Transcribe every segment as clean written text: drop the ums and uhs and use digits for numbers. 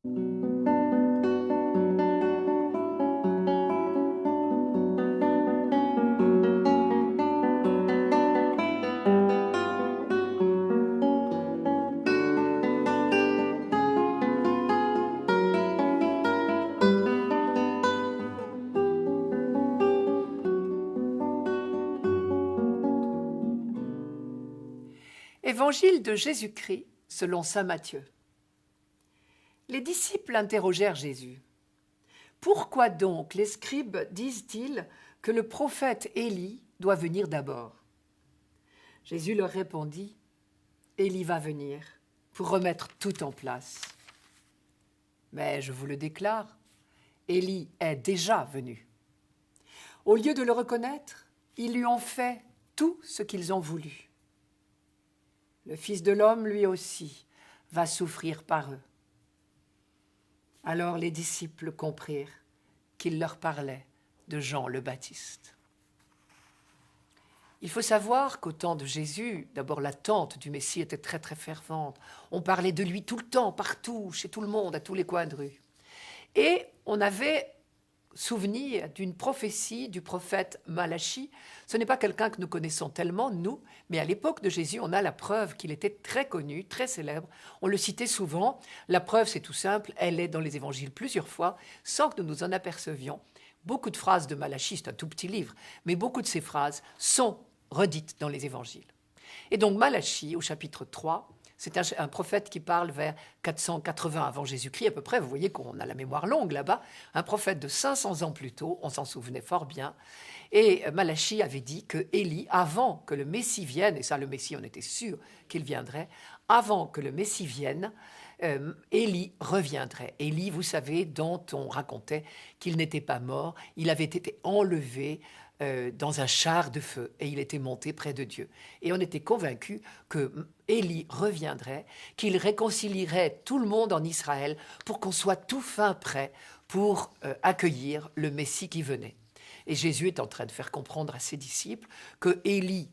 Évangile de Jésus-Christ selon saint Matthieu. Les disciples interrogèrent Jésus. « Pourquoi donc les scribes disent-ils que le prophète Élie doit venir d'abord ?» Jésus leur répondit « Élie va venir pour remettre tout en place. Mais je vous le déclare, Élie est déjà venu. Au lieu de le reconnaître, ils lui ont fait tout ce qu'ils ont voulu. Le Fils de l'homme, lui aussi, va souffrir par eux. » Alors les disciples comprirent qu'il leur parlait de Jean le Baptiste. Il faut savoir qu'au temps de Jésus, d'abord l'attente du Messie était très très fervente. On parlait de lui tout le temps, partout, chez tout le monde, à tous les coins de rue. Et on avait souvenir d'une prophétie du prophète Malachie. Ce n'est pas quelqu'un que nous connaissons tellement, nous, mais à l'époque de Jésus, on a la preuve qu'il était très connu, très célèbre. On le citait souvent. La preuve, c'est tout simple, elle est dans les évangiles plusieurs fois, sans que nous nous en apercevions. Beaucoup de phrases de Malachie, c'est un tout petit livre, mais beaucoup de ces phrases sont redites dans les évangiles. Et donc Malachie, au chapitre 3, c'est un prophète qui parle vers 480 avant Jésus-Christ à peu près. Vous voyez qu'on a la mémoire longue là-bas. Un prophète de 500 ans plus tôt, on s'en souvenait fort bien. Et Malachie avait dit que Élie, avant que le Messie vienne, et ça le Messie on était sûr qu'il viendrait, avant que le Messie vienne, Élie reviendrait. Élie, vous savez, dont on racontait qu'il n'était pas mort, il avait été enlevé dans un char de feu et il était monté près de Dieu. Et on était convaincus que Élie reviendrait, qu'il réconcilierait tout le monde en Israël pour qu'on soit tout fin prêt pour accueillir le Messie qui venait. Et Jésus est en train de faire comprendre à ses disciples que Élie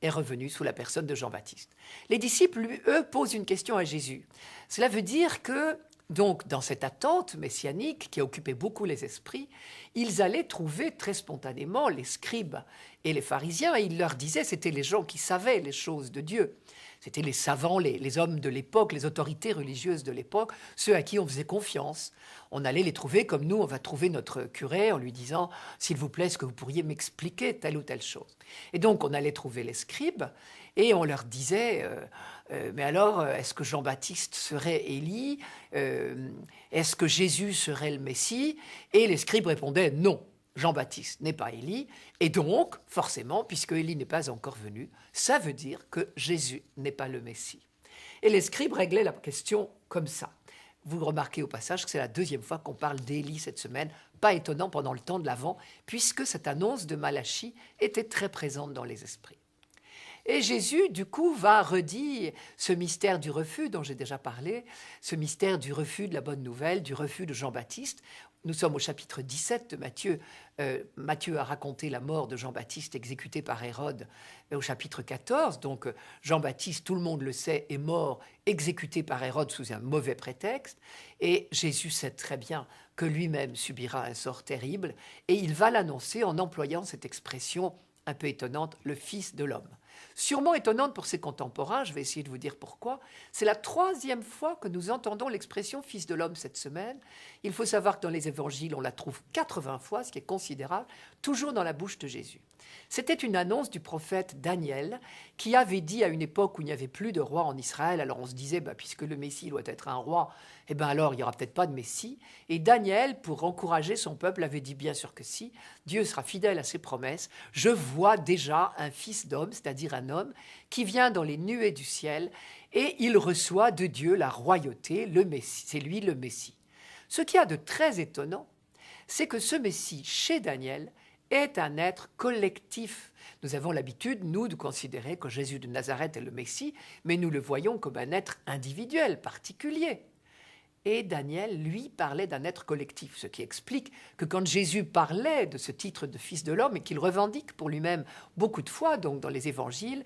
est revenu sous la personne de Jean-Baptiste. Les disciples, lui, eux, posent une question à Jésus. Cela veut dire que donc, dans cette attente messianique qui occupait beaucoup les esprits, ils allaient trouver très spontanément les scribes et les pharisiens, et ils leur disaient, c'était les gens qui savaient les choses de Dieu. C'était les savants, les hommes de l'époque, les autorités religieuses de l'époque, ceux à qui on faisait confiance. On allait les trouver comme nous, on va trouver notre curé en lui disant « S'il vous plaît, est-ce que vous pourriez m'expliquer telle ou telle chose ?» Et donc, on allait trouver les scribes et on leur disait mais alors, est-ce que Jean-Baptiste serait Élie ? Est-ce que Jésus serait le Messie ? Et les scribes répondaient non. Jean-Baptiste n'est pas Élie, et donc, forcément, puisque Élie n'est pas encore venu, ça veut dire que Jésus n'est pas le Messie. Et les scribes réglaient la question comme ça. Vous remarquez au passage que c'est la deuxième fois qu'on parle d'Élie cette semaine, pas étonnant pendant le temps de l'Avent, puisque cette annonce de Malachie était très présente dans les esprits. Et Jésus, du coup, va redire ce mystère du refus dont j'ai déjà parlé, ce mystère du refus de la bonne nouvelle, du refus de Jean-Baptiste. Nous sommes au chapitre 17 de Matthieu. Matthieu a raconté la mort de Jean-Baptiste exécuté par Hérode au chapitre 14. Donc Jean-Baptiste, tout le monde le sait, est mort, exécuté par Hérode sous un mauvais prétexte. Et Jésus sait très bien que lui-même subira un sort terrible. Et il va l'annoncer en employant cette expression un peu étonnante, le Fils de l'homme. Sûrement étonnante pour ses contemporains, je vais essayer de vous dire pourquoi. C'est la troisième fois que nous entendons l'expression « Fils de l'homme » cette semaine. Il faut savoir que dans les évangiles, on la trouve 80 fois, ce qui est considérable, toujours dans la bouche de Jésus. C'était une annonce du prophète Daniel qui avait dit à une époque où il n'y avait plus de roi en Israël, alors on se disait, puisque le Messie doit être un roi, alors il n'y aura peut-être pas de Messie. Et Daniel, pour encourager son peuple, avait dit bien sûr que si, Dieu sera fidèle à ses promesses. Je vois déjà un fils d'homme, c'est-à-dire un homme, qui vient dans les nuées du ciel et il reçoit de Dieu la royauté, le Messie. C'est lui le Messie. Ce qu'il y a de très étonnant, c'est que ce Messie, chez Daniel, est un être collectif. Nous avons l'habitude, nous, de considérer que Jésus de Nazareth est le Messie, mais nous le voyons comme un être individuel, particulier. Et Daniel, lui, parlait d'un être collectif, ce qui explique que quand Jésus parlait de ce titre de Fils de l'homme, et qu'il revendique pour lui-même beaucoup de fois, donc dans les évangiles,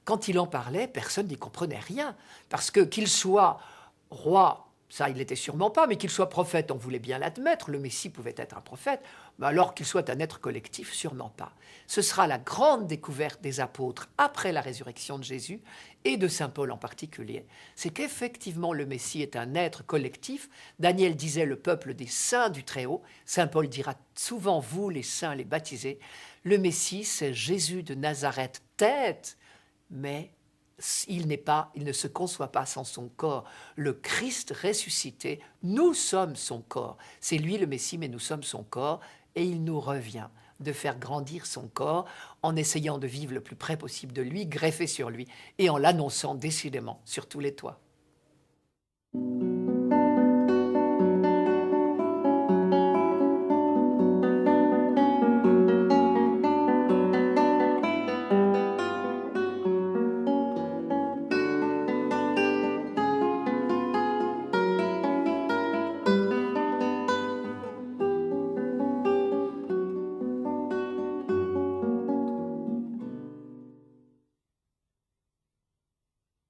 quand il en parlait, personne n'y comprenait rien, parce que qu'il soit roi ça, il l'était sûrement pas, mais qu'il soit prophète, on voulait bien l'admettre, le Messie pouvait être un prophète, mais alors qu'il soit un être collectif, sûrement pas. Ce sera la grande découverte des apôtres après la résurrection de Jésus, et de saint Paul en particulier. C'est qu'effectivement le Messie est un être collectif. Daniel disait le peuple des saints du Très-Haut, saint Paul dira souvent vous les saints, les baptisés. Le Messie, c'est Jésus de Nazareth, tête, mais il ne se conçoit pas sans son corps. Le Christ ressuscité, nous sommes son corps. C'est lui le Messie, mais nous sommes son corps, et il nous revient de faire grandir son corps en essayant de vivre le plus près possible de lui, greffé sur lui, et en l'annonçant décidément sur tous les toits.